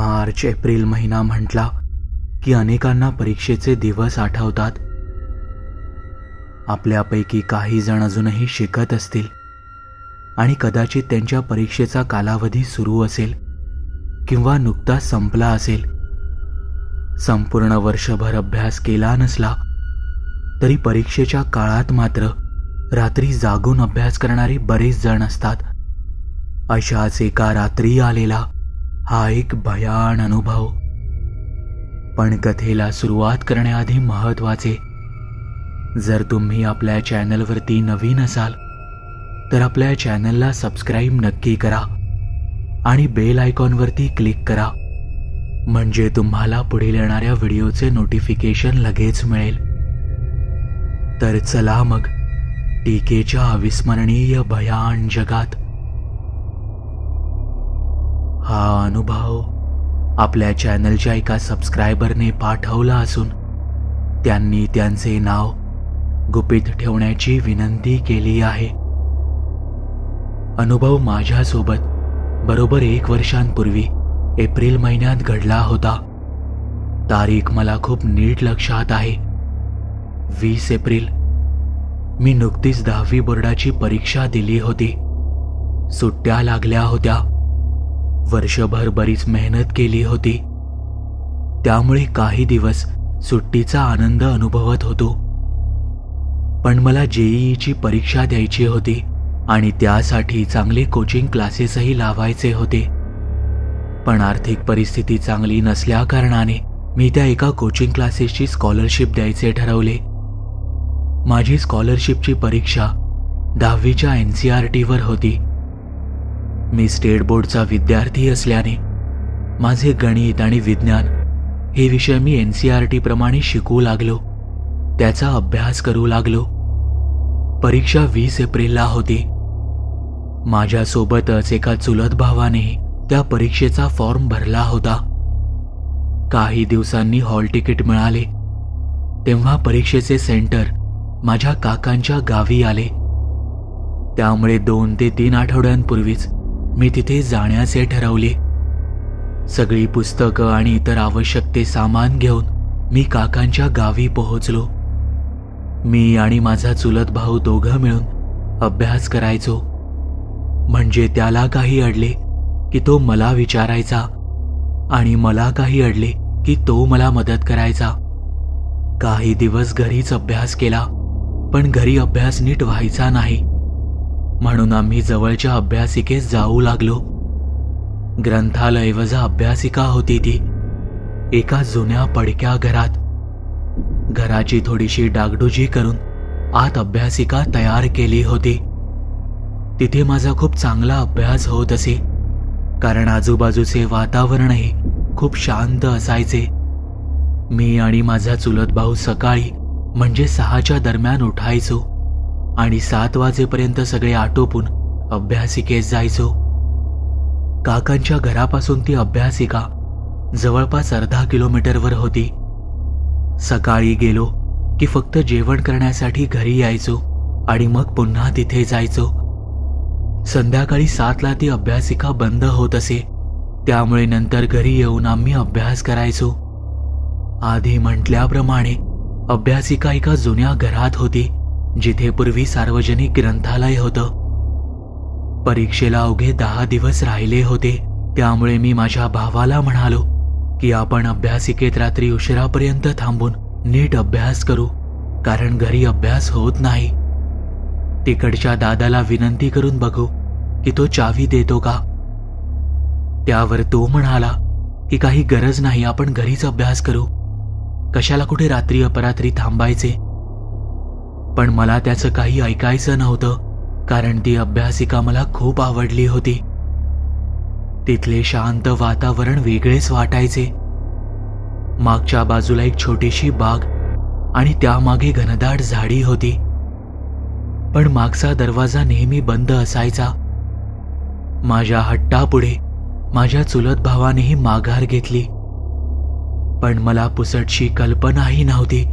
March April महिना म्हटला की अनेकांना परीक्षेचे दिवस आठवतात. आपल्यापैकी काही जण अजूनही शिकत असतील आणि कदाचित त्यांच्या परीक्षेचा कालावधी सुरू असेल किंवा नुकताच संपला असेल. संपूर्ण वर्षभर अभ्यास केला नसला तरी परीक्षेच्या काळात मात्र रात्री जागून अभ्यास करणारे बरेच जण असतात. अशाच एका रात्री आलेला हा एक भयान अनुभव. पण कथेला सुरुवात करण्याआधी महत्त्वाचे, जर तुम्ही आपल्या चॅनलवरती नवीन असाल तर आपल्या चॅनलला सबस्क्राईब नक्की करा आणि बेल आयकॉनवरती क्लिक करा, म्हणजे तुम्हाला पुढील येणाऱ्या व्हिडिओचे नोटिफिकेशन लगेच मिळेल. तर चला मग टीकेच्या अविस्मरणीय भयान जगात. हा अनुभव आपल्या चॅनलच्या एका सबस्क्रायबरने पाठवला असून त्यांनी त्यांचे नाव गुपित ठेवण्याची विनंती केली आहे. अनुभव माझ्यासोबत बरोबर 1 वर्षांपूर्वी एप्रिल महिन्यात घडला होता. तारीख मला खूप नीट लक्षात आहे. 20 एप्रिल. मी नुकतीच 10वी बोर्डाची परीक्षा दिली होती. सुट्ट्या लागल्या होत्या. वर्षभर बरीच मेहनत केली होती, त्यामुळे काही दिवस सुट्टीचा आनंद अनुभवत होतो. पण मला जेईईची परीक्षा द्यायची होती आणि त्यासाठी चांगले कोचिंग क्लासेसही लावायचे होते. पण आर्थिक परिस्थिती चांगली नसल्या कारणाने मी त्या एका कोचिंग क्लासेसची स्कॉलरशिप द्यायचे ठरवले. माझी स्कॉलरशिपची परीक्षा 10वीच्या NCERTवर होती. मी स्टेट बोर्डचा विद्यार्थी असल्याने माझे गणित आणि विज्ञान हे विषय मी NCERT प्रमाणे शिकू लागलो, त्याचा अभ्यास करू लागलो. परीक्षा 20 एप्रिलला होती. माझ्यासोबतच एका चुलत भावानेही त्या परीक्षेचा फॉर्म भरला होता. काही दिवसांनी हॉल तिकीट मिळाले तेव्हा परीक्षेचे सेंटर माझ्या काकांच्या गावी आले. त्यामुळे 2 ते 3 आठवड्यांपूर्वीच मी तिथे जाण्याचे ठरवले. सगळी पुस्तकं आणि इतर आवश्यक ते सामान घेऊन मी काकांच्या गावी पोहोचलो. मी आणि माझा चुलत भाऊ दोघं मिळून अभ्यास करायचो. म्हणजे त्याला काही अडले की तो मला विचारायचा आणि मला काही अडले की तो मला मदत करायचा. काही दिवस घरीच अभ्यास केला, पण घरी अभ्यास नीट व्हायचा नाही. म्हणून आम्ही जवळच्या अभ्यासिकेस जाऊ लागलो. ग्रंथालय वजा अभ्यासिका होती ती, एका जुन्या पडक्या घरात. घराची थोडीशी डागडुजी करून आत अभ्यासिका तयार केली होती. तिथे माझा खूप चांगला अभ्यास होत असे, कारण आजूबाजूचे वातावरणही खूप शांत असायचे. मी आणि माझा चुलत भाऊ सकाळी म्हणजे 6च्या दरम्यान उठायचो आणि 7 वाजेपर्यंत सगळे आटोपून अभ्यासिकेस जायचो. काकांच्या घरापासून ती अभ्यासिका जवळपास अर्धा किलोमीटरवर होती. सकाळी गेलो की फक्त जेवण करण्यासाठी घरी यायचो आणि मग पुन्हा तिथे जायचो. संध्याकाळी 7ला ती अभ्यासिका बंद होत असे, त्यामुळे नंतर घरी येऊन आम्ही अभ्यास करायचो. आधी म्हटल्याप्रमाणे अभ्यासिका एका जुन्या घरात होती, जिथे पूर्वी सार्वजनिक ग्रंथालय होतं. परीक्षेला अवघे 10 दिवस राहिले होते, त्यामुळे मी माझ्या भावाला म्हणालो की आपण अभ्यासिकेत रात्री उशिरापर्यंत थांबून नीट अभ्यास करू, कारण घरी अभ्यास होत नाही. तिकडच्या दादाला विनंती करून बघू की तो चावी देतो का. त्यावर तो म्हणाला की काही गरज नाही, आपण घरीच अभ्यास करू, कशाला कुठे रात्री अपरात्री थांबायचे. पण मला त्याचं काही ऐकायचं नव्हतं, कारण ती अभ्यासिका मला खूप आवडली होती. तिथले शांत वातावरण वेगळेच वाटायचे. मागच्या बाजूला एक छोटीशी बाग आणि त्यामागे घनदाट झाडी होती, पण मागचा दरवाजा नेहमी बंद असायचा. माझ्या हट्टापुढे माझ्या चुलत भावानेही माघार घेतली, पण मला पुसटशी कल्पनाही नव्हती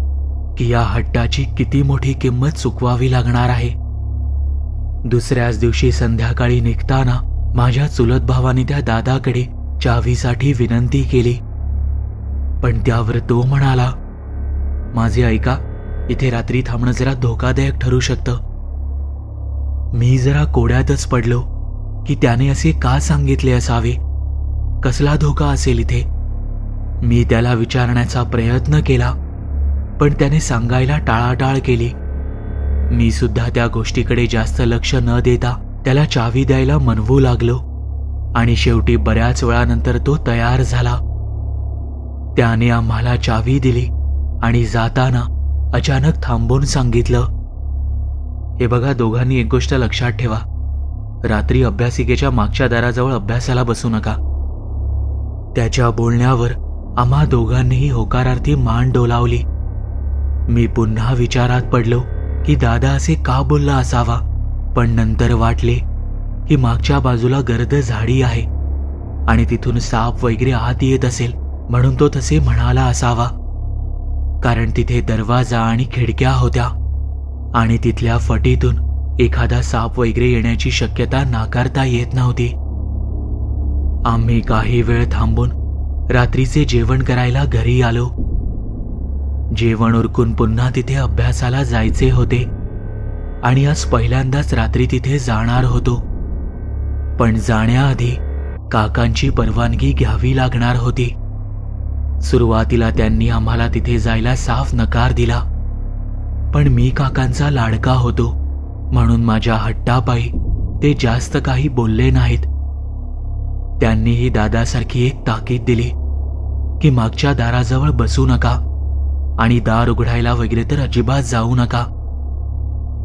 की या हट्टाची किती मोठी किंमत चुकवावी लागणार आहे. दुसऱ्याच दिवशी संध्याकाळी निघताना माझ्या चुलत भावाने त्या दादाकडे चावीसाठी विनंती केली, पण त्यावर तो म्हणाला, माझे ऐका, इथे रात्री थांबणं जरा धोकादायक ठरू शकतं. मी जरा कोड्यातच पडलो की त्याने असे का सांगितले असावे. कसला धोका असेल इथे? मी त्याला विचारण्याचा प्रयत्न केला, पण त्याने सांगायला टाळाटाळ केली. मी सुद्धा त्या गोष्टीकडे जास्त लक्ष न देता त्याला चावी द्यायला मनवू लागलो आणि शेवटी बऱ्याच वेळानंतर तो तयार झाला. त्याने आम्हाला चावी दिली आणि जाताना अचानक थांबून सांगितलं, हे बघा, दोघांनी एक गोष्ट लक्षात ठेवा, रात्री अभ्यासिकेच्या मागच्या दाराजवळ अभ्यासाला बसू नका. त्याच्या बोलण्यावर आम्हा दोघांनीही होकारार्थी मान डोलावली. मी पुन्हा विचारात पडलो की दादा असे का बोलला असावा, पण नंतर वाटले की मागच्या बाजूला गर्द झाडी आहे आणि तिथून साप वगैरे आत येत असेल म्हणून तो तसे म्हणाला असावा. कारण तिथे दरवाजा आणि खिडक्या होत्या आणि तिथल्या फटीतून एखादा साप वगैरे येण्याची शक्यता नाकारता येत नव्हती. आम्ही काही वेळ थांबून रात्रीचे जेवण करायला घरी आलो. जेवण उरकून पुन्हा तिथे अभ्यासाला जायचे होते आणि आज पहिल्यांदाच रात्री तिथे जाणार होतो. पण जाण्याआधी काकांची परवानगी घ्यावी लागणार होती. सुरुवातीला त्यांनी आम्हाला तिथे जायला साफ नकार दिला, पण मी काकांचा लाडका होतो म्हणून माझ्या हट्टापायी ते जास्त काही बोलले नाहीत. त्यांनीही दादासारखी एक ताकीद दिली की मागच्या दाराजवळ बसू नका आणि दार उघडायला वगैरे तर अजिबात जाऊ नका.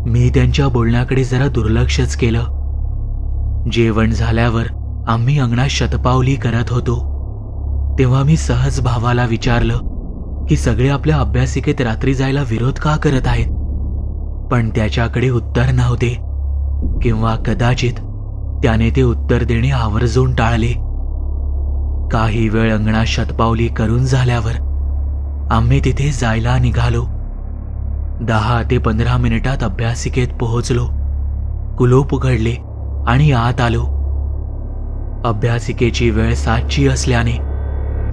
मी त्यांच्या बोलण्याकडे जरा दुर्लक्षच केलं. जेवण झाल्यावर आम्ही अंगणात शतपावली करत होतो तेव्हा मी सहज भावाला विचारलं की सगळे आपल्या अभ्यासिकेत रात्री जायला विरोध का करत आहेत, पण त्याच्याकडे उत्तर नव्हते किंवा कदाचित त्याने ते उत्तर देणे आवर्जून टाळले. काही वेळ अंगणात शतपावली करून झाल्यावर आम्ही तिथे जायला निघालो. 10 ते 15 मिनिटात अभ्यासिकेत पोहोचलो. कुलूप उघडले आणि आत आलो. अभ्यासिकेची वेळ 7ची असल्याने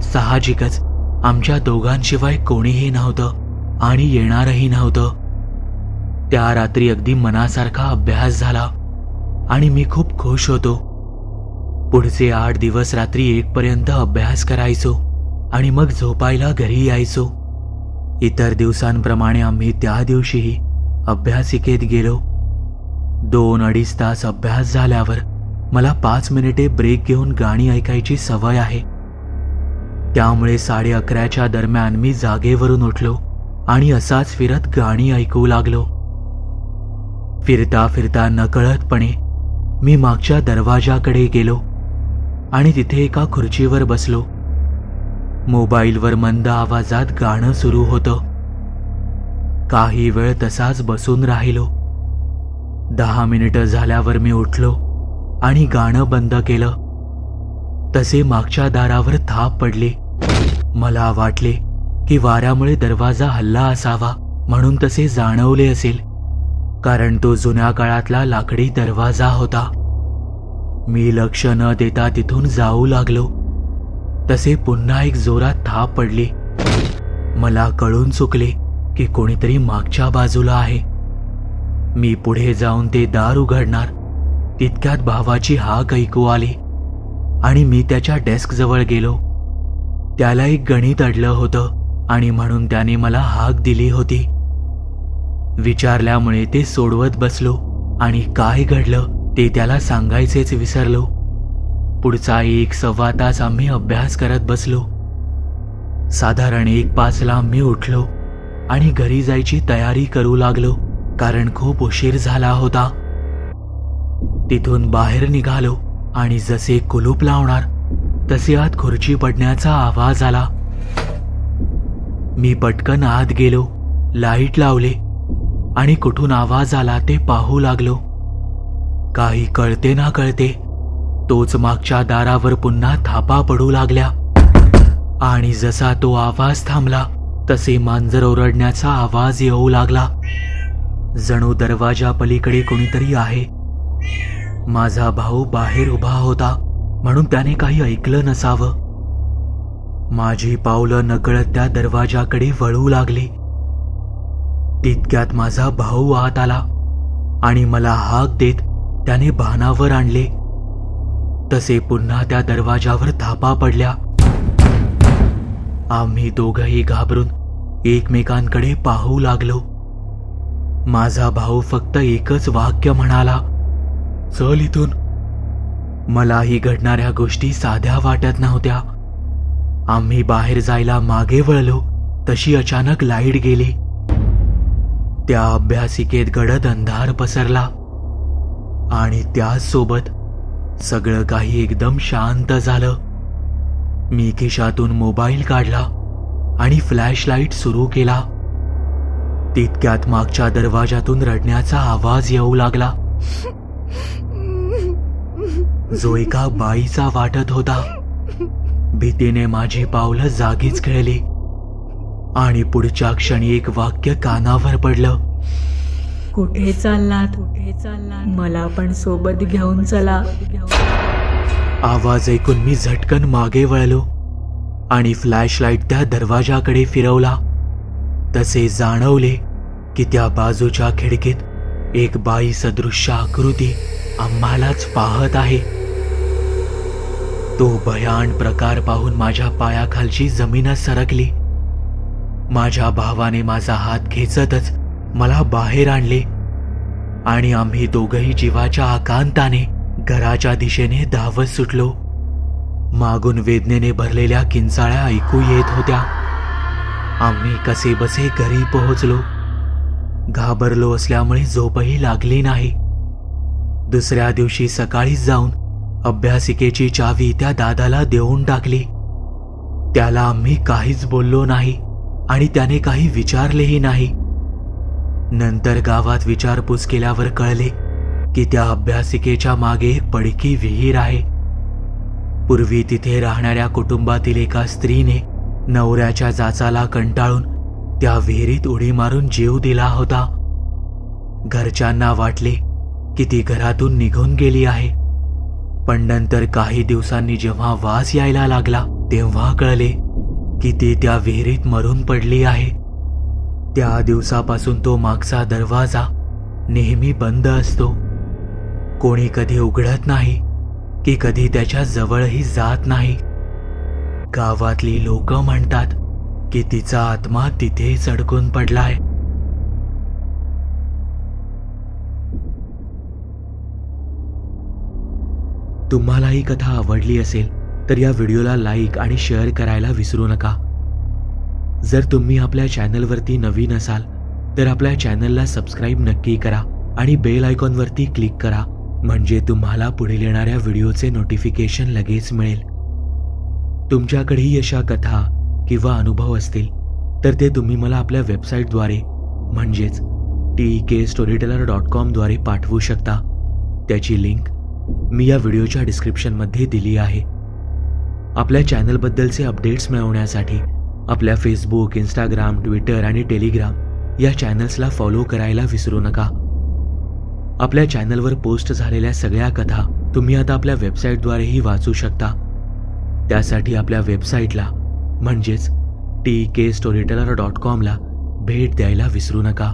साहजिकच आमच्या दोघांशिवाय कोणीही नव्हतं आणि येणारही नव्हतं. त्या रात्री अगदी मनासारखा अभ्यास झाला आणि मी खूप खुश होतो. पुढचे 8 दिवस रात्री 1 पर्यंत अभ्यास करायचो आणि मग झोपायला घरी यायचो. इतर दिवसांप्रमाणे आम्ही त्या दिवशीही अभ्यासिकेत गेलो. 2-2.5 तास अभ्यास झाल्यावर मला 5 मिनिटे ब्रेक घेऊन गाणी ऐकायची सवय आहे. त्यामुळे 11:30च्या दरम्यान मी जागेवरून उठलो आणि असाच फिरत गाणी ऐकू लागलो. फिरता फिरता नकळतपणे मी मागच्या दरवाजाकडे गेलो आणि तिथे एका खुर्चीवर बसलो. मोबाईलवर मंद आवाजात गाणं सुरू होतं. काही वेळ तसाच बसून राहिलो. 10 मिनिटं झाल्यावर मी उठलो आणि गाणं बंद केलं. तसे मागच्या दारावर थाप पडली. मला वाटले की वाऱ्यामुळे दरवाजा हलला असावा म्हणून तसे जाणवले असेल, कारण तो जुन्या काळातला लाकडी दरवाजा होता. मी लक्ष न देता तिथून जाऊ लागलो. तसे पुन्हा एक जोरात थाप पडली. मला कळून चुकले की कोणीतरी मागच्या बाजूला आहे. मी पुढे जाऊन ते दार उघडणार तितक्यात भावाची हाक ऐकू आली आणि मी त्याच्या डेस्क जवळ गेलो. त्याला एक गणित अडलं होतं आणि म्हणून त्याने मला हाक दिली होती. विचारल्यामुळे ते सोडवत बसलो आणि काय घडलं ते त्याला सांगायचेच विसरलो. पुढचा 1-1.25 तास आम्ही अभ्यास करत बसलो. साधारण 1:05ला आम्ही उठलो आणि घरी जायची तयारी करू लागलो, कारण खूप उशीर झाला होता. तिथून बाहेर निघालो आणि जसे कुलूप लावणार तसे आत खुर्ची पडण्याचा आवाज आला. मी पटकन आत गेलो, लाईट लावले आणि कुठून आवाज आला ते पाहू लागलो. काही कळते ना कळते तोच मागच्या दारावर पुन्हा थापा पडू लागल्या आणि जसा तो आवाज थांबला तसे मांजर ओरडण्याचा आवाज येऊ लागला. जणू दरवाजा पलीकडे कोणीतरी आहे. माझा भाऊ बाहेर उभा होता म्हणून त्याने काही ऐकलं नसावं. माझी पावलं नकळत त्या दरवाजाकडे वळू लागली. तितक्यात माझा भाऊ आत आला आणि मला हाक देत त्याने भानावर आणले. तसे पुन्हा त्या दरवाजावर धापा पडल्या. आम्ही दोघंही घाबरून एकमेकांकडे पाहू लागलो. माझा भाऊ फक्त एकच वाक्य म्हणाला, चल इथून. मलाही घडणाऱ्या गोष्टी साध्या वाटत नव्हत्या. आम्ही बाहेर जायला मागे वळलो तशी अचानक लाईट गेली. त्या अभ्यासिकेत गडद अंधार पसरला आणि त्याचसोबत सगळं काही एकदम शांत झालं. मी खिशातून मोबाईल काढला आणि फ्लॅशलाईट सुरू केला. तितक्यात मागच्या दरवाजातून रडण्याचा आवाज येऊ लागला, जो एका बाईचा वाटत होता. भीतीने माझी पावलं जागीच खेळली आणि पुढच्या क्षणी एक वाक्य कानावर पडलं, कुठे चाललात? मला पण सोबत घेऊन चला. आवाज ऐकून मी झटकन मागे वळलो आणि फ्लॅशलाईट त्या दरवाजाकडे फिरवला. तसे जाणवले की त्या बाजूच्या खिडकीत एक बाई सदृश्य आकृती आम्हालाच पाहत आहे. तो भयान प्रकार पाहून माझ्या पायाखालची जमीनच सरकली. माझ्या भावाने माझा हात खेचतच मला बाहेर आणले आणि आम्ही दोघंही जीवाच्या आकांताने घराच्या दिशेने धावत सुटलो. मागून वेदनेने भरलेल्या किंचाळ्या ऐकू येत होत्या. आम्ही कसेबसे घरी पोहोचलो. घाबरलो असल्यामुळे झोपही लागली नाही. दुसऱ्या दिवशी सकाळीच जाऊन अभ्यासिकेची चावी त्या दादाला देऊन टाकली. त्याला आम्ही काहीच बोललो नाही आणि त्याने काही विचारलेही नाही. नंतर गावात विचारपूस केल्यावर कळले की त्या अभ्यासिकेच्या मागे एक पडकी विहीर आहे. पूर्वी तिथे राहणाऱ्या कुटुंबातील एका स्त्रीने नवऱ्याच्या जाचाला कंटाळून त्या विहिरीत उडी मारून जीव दिला होता. घरच्यांना वाटले की ती घरातून निघून गेली आहे, पण नंतर काही दिवसांनी जेव्हा वास यायला लागला तेव्हा कळले की ती त्या विहिरीत मरून पडली आहे. त्या दिवसापासून तो मागचा दरवाजा नेहमी बंद असतो. कोणी कधी उघडत नाही की कधी त्याच्या जवळही जात नाही. गावातली लोक म्हणतात की तिचा आत्मा तिथेच अडकून पडलाय. तुम्हाला ही कथा आवडली असेल तर या व्हिडिओला लाईक आणि शेअर करायला विसरू नका. जर तुम्ही आपल्या चॅनलवरती नवीन असाल तर आपल्या चॅनलला सबस्क्राईब नक्की करा आणि बेल आयकॉनवरती क्लिक करा, म्हणजे तुम्हाला पुढील येणाऱ्या व्हिडिओचे नोटिफिकेशन लगेच मिळेल. तुमच्याकडेही अशा कथा किंवा अनुभव असतील तर ते तुम्ही मला आपल्या वेबसाईटद्वारे म्हणजेच TEKStoryteller.com द्वारे पाठवू शकता. त्याची लिंक मी या व्हिडिओच्या डिस्क्रिप्शनमध्ये दिली आहे. आपल्या चॅनलबद्दलचे अपडेट्स मिळवण्यासाठी आपल्या फेसबुक, इंस्टाग्राम, ट्विटर आणि टेलिग्राम या चॅनल्सला फॉलो करायला विसरू नका. आपल्या चॅनलवर पोस्ट झालेल्या सगळ्या कथा तुम्ही आता आपल्या वेबसाईटद्वारेही वाचू शकता. त्यासाठी आपल्या वेबसाईटला म्हणजेच TEKStoryteller.com ला भेट द्यायला विसरू नका.